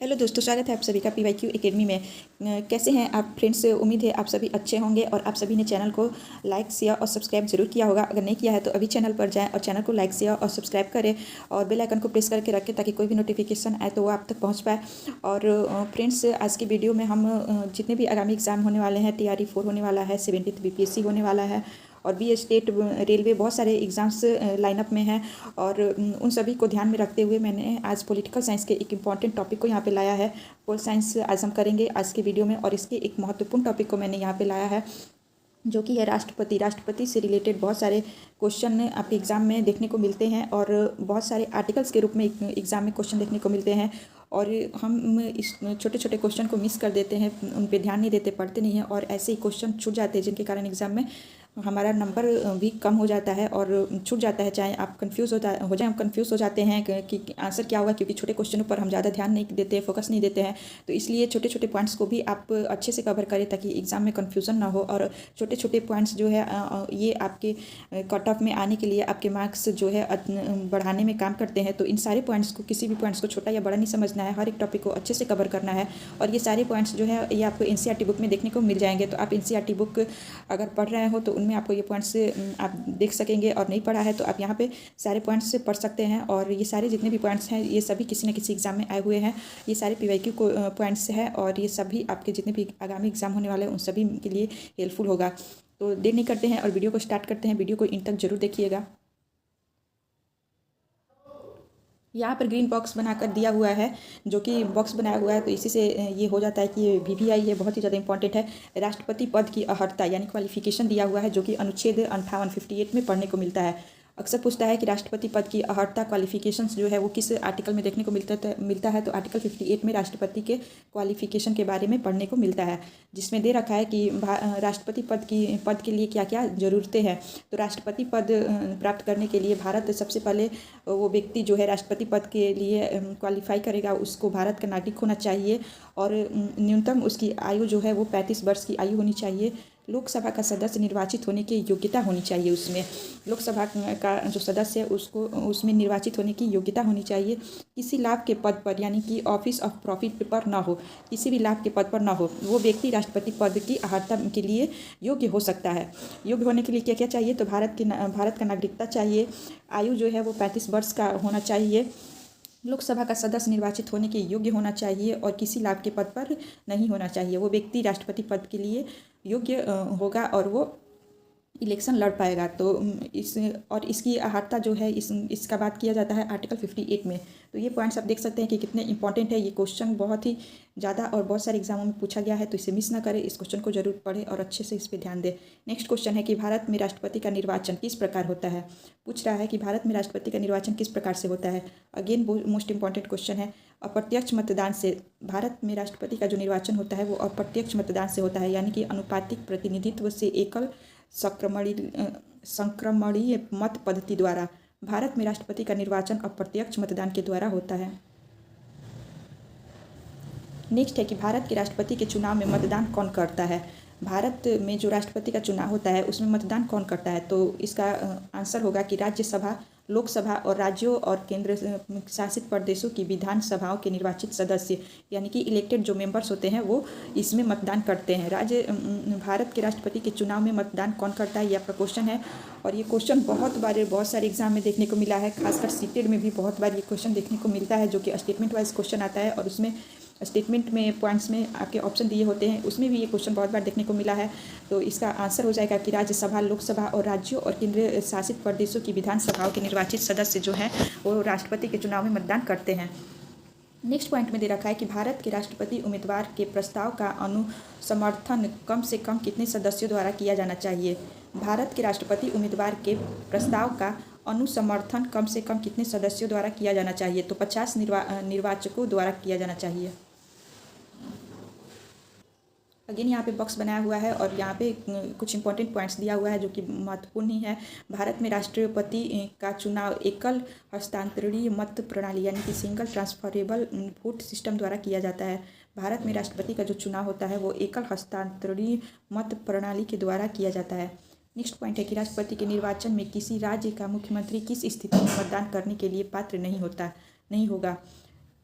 Hello दोस्तों, स्वागत है आप सभी का PYQ एकेडमी में। कैसे हैं आप फ्रेंड्स? उम्मीद है आप सभी अच्छे होंगे और आप सभी ने चैनल को लाइक शेयर और सब्सक्राइब जरूर किया होगा। अगर नहीं किया है तो अभी चैनल पर जाएं और चैनल को लाइक शेयर और सब्सक्राइब करें और बेल आइकन को प्रेस करके रखें ताकि कोई भी नोटिफिकेशन आए तो वो आप तक पहुंच पाए। और फ्रेंड्स, आज की वीडियो में हम जितने भी आगामी एग्जाम होने वाले हैं, TRE 4 होने वाला है, 70th BPSC होने वाला है और बी स्टेट रेलवे, बहुत सारे एग्ज़ाम्स लाइनअप में हैं और उन सभी को ध्यान में रखते हुए मैंने आज पॉलिटिकल साइंस के एक इम्पॉर्टेंट टॉपिक को यहाँ पे लाया है। पोल साइंस आज हम करेंगे आज के वीडियो में और इसके एक महत्वपूर्ण टॉपिक को मैंने यहाँ पे लाया है जो कि है राष्ट्रपति से रिलेटेड बहुत सारे क्वेश्चन आपके एग्ज़ाम में देखने को मिलते हैं और बहुत सारे आर्टिकल्स के रूप में एग्ज़ाम में क्वेश्चन देखने को मिलते हैं और हम इस छोटे छोटे क्वेश्चन को मिस कर देते हैं, उन पे ध्यान नहीं देते, पढ़ते नहीं हैं और ऐसे ही क्वेश्चन छूट जाते हैं जिनके कारण एग्ज़ाम में हमारा नंबर भी कम हो जाता है और छूट जाता है। चाहे आप कंफ्यूज हो जाते हैं कि आंसर क्या होगा, क्योंकि छोटे क्वेश्चनों पर हम ज़्यादा ध्यान नहीं देते, फोकस नहीं देते हैं। तो इसलिए छोटे छोटे पॉइंट्स को भी आप अच्छे से कवर करें ताकि एग्ज़ाम में कन्फ्यूज़न ना हो। और छोटे छोटे पॉइंट्स जो है ये आपके कट ऑफ में आने के लिए, आपके मार्क्स जो है बढ़ाने में काम करते हैं। तो इन सारे पॉइंट्स को, किसी भी पॉइंट्स को छोटा या बड़ा नहीं समझना है, हर एक टॉपिक को अच्छे से कवर करना है। और ये सारे पॉइंट्स जो है ये आपको NCERT बुक में देखने को मिल जाएंगे। तो आप NCERT बुक अगर पढ़ रहे हो तो उनमें आपको ये पॉइंट्स आप देख सकेंगे और नहीं पढ़ा है तो आप यहाँ पे सारे पॉइंट्स से पढ़ सकते हैं। और ये सारे जितने भी पॉइंट्स हैं ये सभी किसी न किसी एग्जाम में आए हुए हैं। ये सारे PYQ को पॉइंट्स हैं और ये सभी आपके जितने भी आगामी एग्जाम होने वाले हैं उन सभी के लिए हेल्पफुल होगा। तो देर नहीं करते हैं और वीडियो को स्टार्ट करते हैं। वीडियो को इन तक जरूर देखिएगा। यहाँ पर ग्रीन बॉक्स बनाकर दिया हुआ है, जो कि बॉक्स बनाया हुआ है तो इसी से ये हो जाता है कि ये VVI है, बहुत ही ज़्यादा इंपॉर्टेंट है। राष्ट्रपति पद की अर्हता यानी क्वालिफिकेशन दिया हुआ है, जो कि अनुच्छेद 5858 में पढ़ने को मिलता है। अक्सर पूछता है कि राष्ट्रपति पद की अर्हता क्वालिफिकेशंस जो है वो किस आर्टिकल में देखने को मिलता है। तो आर्टिकल 58 में राष्ट्रपति के क्वालिफिकेशन के बारे में पढ़ने को मिलता है, जिसमें दे रखा है कि राष्ट्रपति पद के लिए क्या क्या ज़रूरतें हैं। तो राष्ट्रपति पद प्राप्त करने के लिए भारत सबसे पहले वो व्यक्ति जो है राष्ट्रपति पद के लिए क्वालिफाई करेगा, उसको भारत का नागरिक होना चाहिए और न्यूनतम उसकी आयु जो है वो 35 वर्ष की आयु होनी चाहिए। लोकसभा का सदस्य निर्वाचित होने की योग्यता होनी चाहिए, उसमें लोकसभा का जो सदस्य है उसको उसमें निर्वाचित होने की योग्यता होनी चाहिए। किसी लाभ के पद पर यानी कि ऑफिस ऑफ प्रॉफिट पर ना हो, किसी भी लाभ के पद पर ना हो, वो व्यक्ति राष्ट्रपति पद की अर्हता के लिए योग्य हो सकता है। योग्य होने के लिए क्या क्या चाहिए? तो भारत का नागरिकता चाहिए, आयु जो है वो 35 वर्ष का होना चाहिए, लोकसभा का सदस्य निर्वाचित होने के योग्य होना चाहिए और किसी लाभ के पद पर नहीं होना चाहिए। वो व्यक्ति राष्ट्रपति पद के लिए योग्य होगा और वो इलेक्शन लड़ पाएगा। तो इसकी अर्हता जो है इसका बात किया जाता है आर्टिकल 58 में। तो ये पॉइंट्स आप देख सकते हैं कि कितने इंपॉर्टेंट है। ये क्वेश्चन बहुत ही ज़्यादा और बहुत सारे एग्जामों में पूछा गया है, तो इसे मिस ना करें, इस क्वेश्चन को जरूर पढ़ें और अच्छे से इस पर ध्यान दें। नेक्स्ट क्वेश्चन है कि भारत में राष्ट्रपति का निर्वाचन किस प्रकार होता है। पूछ रहा है कि भारत में राष्ट्रपति का निर्वाचन किस प्रकार से होता है। अगेन मोस्ट इंपॉर्टेंट क्वेश्चन है। अप्रत्यक्ष मतदान से भारत में राष्ट्रपति का जो निर्वाचन होता है वो अप्रत्यक्ष मतदान से होता है, यानी कि अनुपातिक प्रतिनिधित्व से एकल संक्रमणीय मत पद्धति द्वारा भारत में राष्ट्रपति का निर्वाचन अप्रत्यक्ष मतदान के द्वारा होता है। नेक्स्ट है कि भारत के राष्ट्रपति के चुनाव में मतदान कौन करता है। भारत में जो राष्ट्रपति का चुनाव होता है उसमें मतदान कौन करता है। तो इसका आंसर होगा कि राज्यसभा, लोकसभा और राज्यों और केंद्र शासित प्रदेशों की विधानसभाओं के निर्वाचित सदस्य यानी कि इलेक्टेड जो मेंबर्स होते हैं वो इसमें मतदान करते हैं। भारत के राष्ट्रपति के चुनाव में मतदान कौन करता है, ये आपका क्वेश्चन है। और ये क्वेश्चन बहुत सारे एग्जाम में देखने को मिला है, खासकर सीटेड में भी बहुत बार ये क्वेश्चन देखने को मिलता है, जो कि स्टेटमेंट वाइज क्वेश्चन आता है और उसमें स्टेटमेंट में पॉइंट्स में आपके ऑप्शन दिए होते हैं, उसमें भी ये क्वेश्चन बहुत बार देखने को मिला है। तो इसका आंसर हो जाएगा कि राज्यसभा, लोकसभा और राज्यों और केंद्र शासित प्रदेशों की विधानसभाओं के निर्वाचित सदस्य जो हैं वो राष्ट्रपति के चुनाव में मतदान करते हैं। नेक्स्ट पॉइंट में दे रखा है कि भारत के राष्ट्रपति उम्मीदवार के प्रस्ताव का अनुसमर्थन कम से कम कितने सदस्यों द्वारा किया जाना चाहिए। भारत के राष्ट्रपति उम्मीदवार के प्रस्ताव का अनुसमर्थन कम से कम कितने सदस्यों द्वारा किया जाना चाहिए। तो 50 निर्वाचकों द्वारा किया जाना चाहिए। अगेन यहाँ पे बॉक्स बनाया हुआ है और यहाँ पे कुछ इंपॉर्टेंट पॉइंट्स दिया हुआ है जो कि महत्वपूर्ण ही है। भारत में राष्ट्रपति का चुनाव एकल हस्तांतरणीय मत प्रणाली यानी कि सिंगल ट्रांसफरेबल वोट सिस्टम द्वारा किया जाता है। भारत में राष्ट्रपति का जो चुनाव होता है वो एकल हस्तांतरणीय मत प्रणाली के द्वारा किया जाता है। नेक्स्ट पॉइंट है कि राष्ट्रपति के निर्वाचन में किसी राज्य का मुख्यमंत्री किस स्थिति में मतदान करने के लिए पात्र नहीं होगा।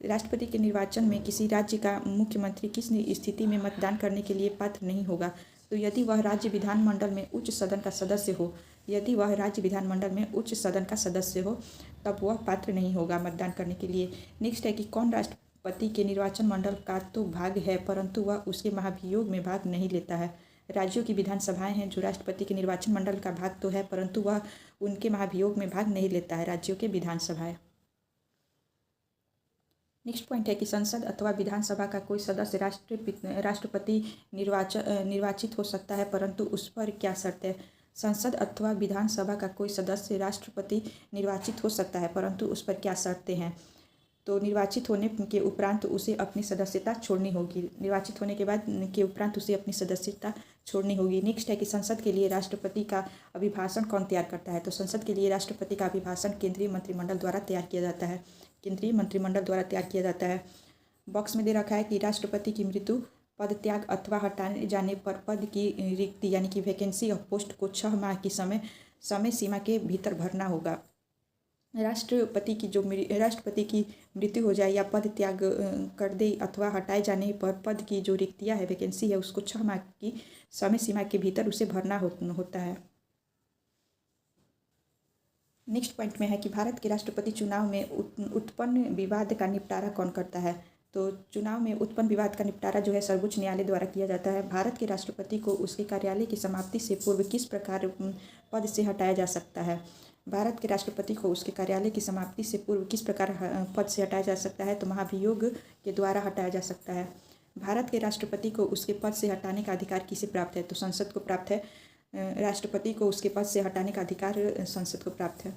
राष्ट्रपति के निर्वाचन में किसी राज्य का मुख्यमंत्री किस स्थिति में मतदान करने के लिए पात्र नहीं होगा? तो यदि वह राज्य विधानमंडल में उच्च सदन का सदस्य हो, यदि वह राज्य विधानमंडल में उच्च सदन का सदस्य हो तब वह पात्र नहीं होगा मतदान करने के लिए। नेक्स्ट है कि कौन राष्ट्रपति के निर्वाचन मंडल का तो भाग है परंतु वह उसके महाभियोग में भाग नहीं लेता है? राज्यों की विधानसभाएं हैं जो राष्ट्रपति के निर्वाचन मंडल का भाग तो है परंतु वह उनके महाभियोग में भाग नहीं लेता है, राज्यों के विधानसभाएं। नेक्स्ट पॉइंट है कि संसद अथवा विधानसभा का कोई सदस्य राष्ट्रपति निर्वाचित हो सकता है परंतु उस पर क्या शर्त है? संसद अथवा विधानसभा का कोई सदस्य राष्ट्रपति निर्वाचित हो सकता है परंतु उस पर क्या शर्तें हैं? तो निर्वाचित होने के उपरांत उसे अपनी सदस्यता छोड़नी होगी। निर्वाचित होने के बाद के उपरांत उसे अपनी सदस्यता छोड़नी होगी। नेक्स्ट है कि संसद के लिए राष्ट्रपति का अभिभाषण कौन तैयार करता है? तो संसद के लिए राष्ट्रपति का अभिभाषण केंद्रीय मंत्रिमंडल द्वारा तैयार किया जाता है। केंद्रीय मंत्रिमंडल द्वारा तैयार किया जाता है। बॉक्स में दे रखा है कि राष्ट्रपति की मृत्यु, पद त्याग अथवा हटाए जाने पर पद की रिक्ति यानी कि वैकेंसी ऑफ पोस्ट को 6 माह की समय सीमा के भीतर भरना होगा। राष्ट्रपति की मृत्यु हो जाए या पद त्याग कर दे अथवा हटाए जाने पर पद की जो रिक्तियाँ है, वैकेंसी है, उसको 6 माह की समय सीमा के भीतर उसे भरना होता है। नेक्स्ट पॉइंट में है कि भारत के राष्ट्रपति चुनाव में उत्पन्न विवाद का निपटारा कौन करता है? तो चुनाव में उत्पन्न विवाद का निपटारा जो है सर्वोच्च न्यायालय द्वारा किया जाता है। भारत के राष्ट्रपति को उसके कार्यालय की समाप्ति से पूर्व किस प्रकार पद से हटाया जा सकता है? भारत के राष्ट्रपति को उसके कार्यालय की समाप्ति से पूर्व किस प्रकार पद से हटाया जा सकता है? तो महाभियोग के द्वारा हटाया जा सकता है। भारत के राष्ट्रपति को उसके पद से हटाने का अधिकार किसे प्राप्त है? तो संसद को प्राप्त है। राष्ट्रपति को उसके पद से हटाने का अधिकार संसद को प्राप्त है।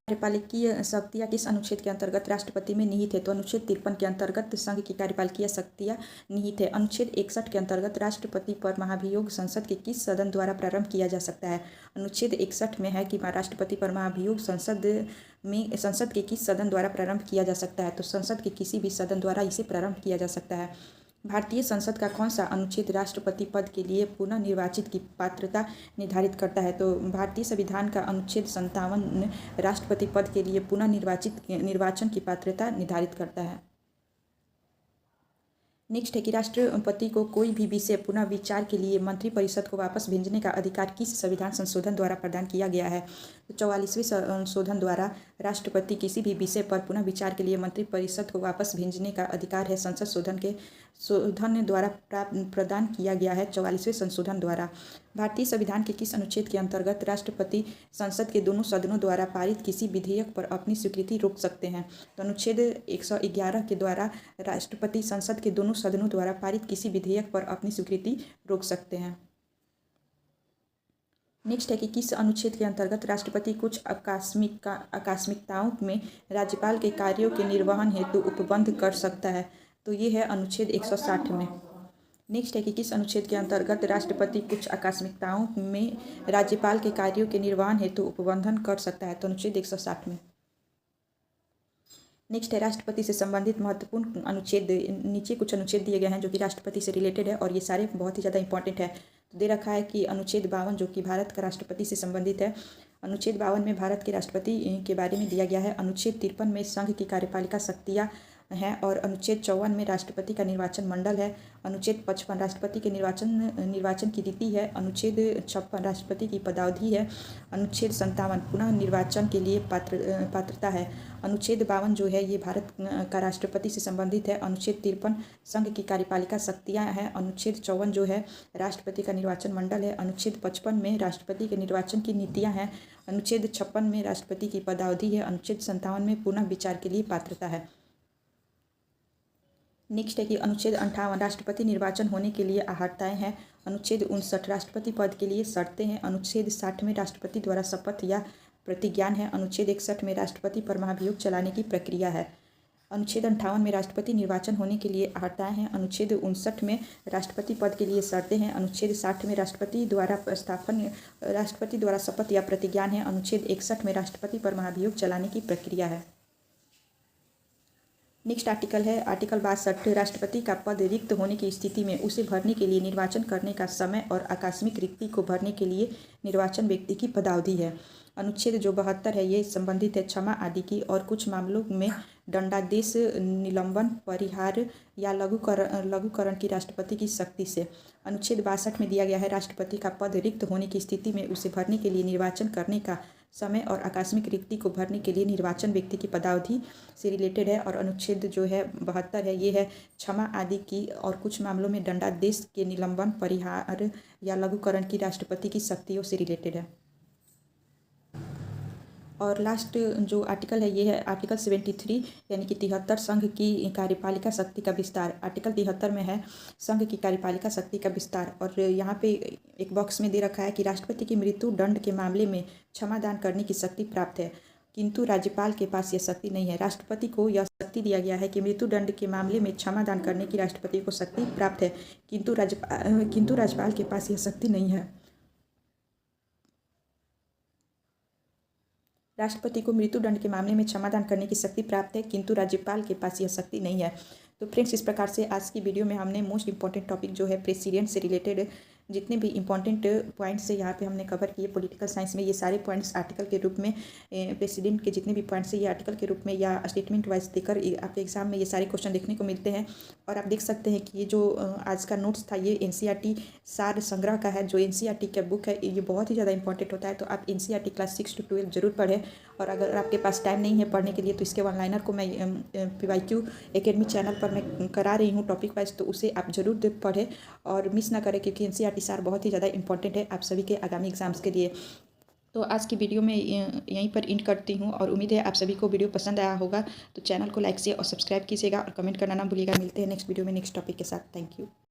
कार्यपालिकीय शक्तियाँ किस अनुच्छेद के अंतर्गत राष्ट्रपति में निहित है? तो अनुच्छेद 53 के अंतर्गत संघ की कार्यपालिकीय शक्तियाँ निहित है। अनुच्छेद 61 के अंतर्गत राष्ट्रपति पर महाभियोग संसद के किस सदन द्वारा प्रारंभ किया जा सकता है? अनुच्छेद 61 में है कि राष्ट्रपति पर महाभियोग संसद के किस सदन द्वारा प्रारंभ किया जा सकता है? तो संसद के किसी भी सदन द्वारा इसे प्रारंभ किया जा सकता है। भारतीय संसद का कौन सा अनुच्छेद राष्ट्रपति पद के लिए पुनः निर्वाचित की पात्रता निर्धारित करता है? तो भारतीय संविधान का अनुच्छेद 57 राष्ट्रपति पद के लिए पुनः निर्वाचन की पात्रता निर्धारित करता है। नेक्स्ट है कि राष्ट्रपति को कोई भी विषय पुनः विचार के लिए मंत्रिपरिषद को वापस भेजने का अधिकार किस संविधान संशोधन द्वारा प्रदान किया गया है? तो 44वें संशोधन द्वारा राष्ट्रपति किसी भी विषय पर पुनः विचार के लिए मंत्रिपरिषद को वापस भेजने का अधिकार है संसद शोधन द्वारा प्रदान किया गया है। 44वें संशोधन द्वारा भारतीय संविधान के किस अनुच्छेद के अंतर्गत राष्ट्रपति संसद के दोनों सदनों द्वारा पारित किसी विधेयक पर अपनी स्वीकृति रोक सकते हैं? तो अनुच्छेद 111 के द्वारा राष्ट्रपति संसद के दोनों सदनों द्वारा पारित किसी विधेयक पर अपनी स्वीकृति रोक सकते हैं। नेक्स्ट है कि किस अनुच्छेद के अंतर्गत राष्ट्रपति कुछ आकस्मिकताओं में राज्यपाल के कार्यों के निर्वहन हेतु उपबंध कर सकता है? तो ये है अनुच्छेद 160 में। नेक्स्ट है कि किस अनुच्छेद के अंतर्गत राष्ट्रपति कुछ आकस्मिकताओं में राज्यपाल के कार्यों के निर्वहन हेतु उपबंधन कर सकता है? तो अनुच्छेद 160 में। नेक्स्ट है राष्ट्रपति से संबंधित महत्वपूर्ण अनुच्छेद। नीचे कुछ अनुच्छेद दिए गए हैं जो कि राष्ट्रपति से रिलेटेड है और ये सारे बहुत ही ज़्यादा इंपॉर्टेंट है। तो दे रखा है कि अनुच्छेद 52 जो कि भारत का राष्ट्रपति से संबंधित है। अनुच्छेद 52 में भारत के राष्ट्रपति के बारे में दिया गया है। अनुच्छेद 53 में संघ की कार्यपालिका शक्तियाँ हैं और अनुच्छेद 54 में राष्ट्रपति का निर्वाचन मंडल है। अनुच्छेद 55 राष्ट्रपति के निर्वाचन की रीति है। अनुच्छेद 56 राष्ट्रपति की पदावधि है। अनुच्छेद 57 पुनः निर्वाचन के लिए पात्रता है। अनुच्छेद 52 जो है ये भारत का राष्ट्रपति से संबंधित है। अनुच्छेद 53 संघ की कार्यपालिका शक्तियाँ हैं। अनुच्छेद 54 जो है राष्ट्रपति का निर्वाचन मंडल है। अनुच्छेद 55 में राष्ट्रपति के निर्वाचन की नीतियाँ हैं। अनुच्छेद 56 में राष्ट्रपति की पदावधि है। अनुच्छेद 57 में पुनः विचार के लिए पात्रता है। नेक्स्ट है कि अनुच्छेद 58 राष्ट्रपति निर्वाचन होने के लिए अहर्ताएँ हैं। अनुच्छेद 59 राष्ट्रपति पद के लिए शर्तें हैं। अनुच्छेद 60 में राष्ट्रपति द्वारा शपथ या प्रतिज्ञान है। अनुच्छेद 61 में राष्ट्रपति पर महाभियोग चलाने की प्रक्रिया है। अनुच्छेद 58 में राष्ट्रपति निर्वाचन होने के लिए अहर्ताएँ हैं। अनुच्छेद 59 में राष्ट्रपति पद के लिए शर्तें हैं। अनुच्छेद 60 में राष्ट्रपति द्वारा शपथ या प्रतिज्ञान है। अनुच्छेद 61 में राष्ट्रपति पर महाभियोग चलाने की प्रक्रिया है। नेक्स्ट आर्टिकल है आर्टिकल 62 राष्ट्रपति का पद रिक्त होने की स्थिति में उसे भरने के लिए निर्वाचन करने का समय और आकस्मिक रिक्ति को भरने के लिए निर्वाचन व्यक्ति की पदावधि है। अनुच्छेद जो 72 है ये संबंधित है क्षमा आदि की और कुछ मामलों में दंडादेश, निलंबन, परिहार या लघुकरण की राष्ट्रपति की शक्ति से। अनुच्छेद 62 में दिया गया है राष्ट्रपति का पद रिक्त होने की स्थिति में उसे भरने के लिए निर्वाचन करने का समय और आकस्मिक रिक्ति को भरने के लिए निर्वाचन व्यक्ति की पदावधि से रिलेटेड है। और अनुच्छेद जो है 72 है ये है क्षमा आदि की और कुछ मामलों में दंडादेश के निलंबन, परिहार या लघुकरण की राष्ट्रपति की शक्तियों से रिलेटेड है। और लास्ट जो आर्टिकल है ये है आर्टिकल 73 यानी कि 73 संघ की कार्यपालिका शक्ति का विस्तार। आर्टिकल 73 में है संघ की कार्यपालिका शक्ति का विस्तार। और यहाँ पे एक बॉक्स में दे रखा है कि राष्ट्रपति की मृत्यु दंड के मामले में क्षमादान करने की शक्ति प्राप्त है, किंतु राज्यपाल के पास यह शक्ति नहीं है। राष्ट्रपति को यह शक्ति दिया गया है कि मृत्यु दंड के मामले में क्षमादान करने की राष्ट्रपति को शक्ति प्राप्त है, किंतु राज्यपाल के पास यह शक्ति नहीं है। राष्ट्रपति को मृत्युदंड के मामले में क्षमादान करने की शक्ति प्राप्त है, किंतु राज्यपाल के पास यह शक्ति नहीं है। तो फ्रेंड्स, इस प्रकार से आज की वीडियो में हमने मोस्ट इंपॉर्टेंट टॉपिक जो है प्रेसिडेंट से रिलेटेड जितने भी इंपॉर्टेंट पॉइंट्स है यहाँ पे हमने कवर किए। पॉलिटिकल साइंस में ये सारे पॉइंट्स आर्टिकल के रूप में, प्रेसिडेंट के जितने भी पॉइंट्स है ये आर्टिकल के रूप में या स्टेटमेंट वाइज देकर आपके एग्जाम में ये सारे क्वेश्चन देखने को मिलते हैं। और आप देख सकते हैं कि ये जो आज का नोट्स था ये NCERT सार संग्रह का है। जो NCERT का बुक है ये बहुत ही ज़्यादा इंपॉर्टेंट होता है, तो आप NCERT क्लास 6 to 12 जरूर पढ़ें। और अगर आपके पास टाइम नहीं है पढ़ने के लिए तो इसके ऑनलाइनर को मैं PYQ एकेडमी चैनल पर मैं करा रही हूँ टॉपिक वाइज, तो उसे आप जरूर पढ़ें और मिस ना करें, क्योंकि NCERT सार बहुत ही ज़्यादा इंपॉर्टेंट है आप सभी के आगामी एग्जाम्स के लिए। तो आज की वीडियो में यहीं पर एंड करती हूँ और उम्मीद है आप सभी को वीडियो पसंद आया होगा। तो चैनल को लाइक शेयर और सब्सक्राइब कीजिएगा और कमेंट करना ना भूलिएगा। मिलते हैं नेक्स्ट वीडियो में नेक्स्ट टॉपिक के साथ। Thank you.